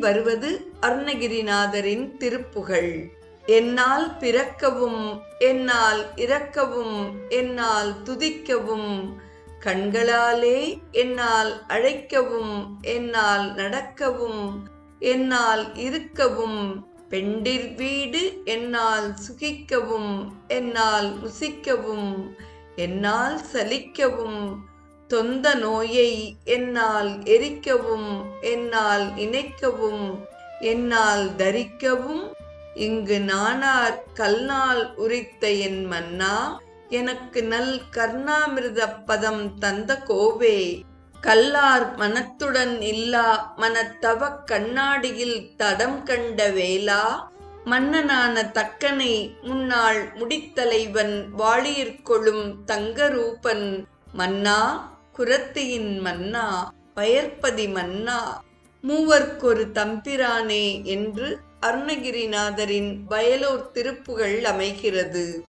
வருவது அருணகிரிநாதரின் திருப்புகழ். என்னால் பிறக்கவும் என்னால் இறக்கவும் என்னால் துதிக்கவும், கண்களாலே என்னால் அழைக்கவும் என்னால் நடக்கவும் என்னால் இருக்கவும், பெண்டிர் வீடு என்னால் சுகிக்கவும் என்னால் ருசிக்கவும் என்னால் சலிக்கவும், தொந்த நோயை என்னால் எரிக்கவும் என்னால் நினைக்கவும் என்னால் தரிக்கவும், இங்கு நானார் கல்நாள் உரித்த என் மன்னா, எனக்கு நல் கர்ணாமிர்த பதம் தந்த கோவே. கல்லார் மனத்துடன் இல்லா மனத்தவக் கண்ணாடியில் தடம் கண்ட வேளா, மன்னனான தக்கனை முன்னாள் முடித்தலைவன் வாளியிற்கொளும் தங்கரூபன் மன்னா, குரத்தியின் மன்னா பயற்பதி மன்னா, மூவர்க்கொரு தம்பிரானே என்று அருணகிரிநாதரின் வயலூர் திருப்புகழ் அமைகிறது.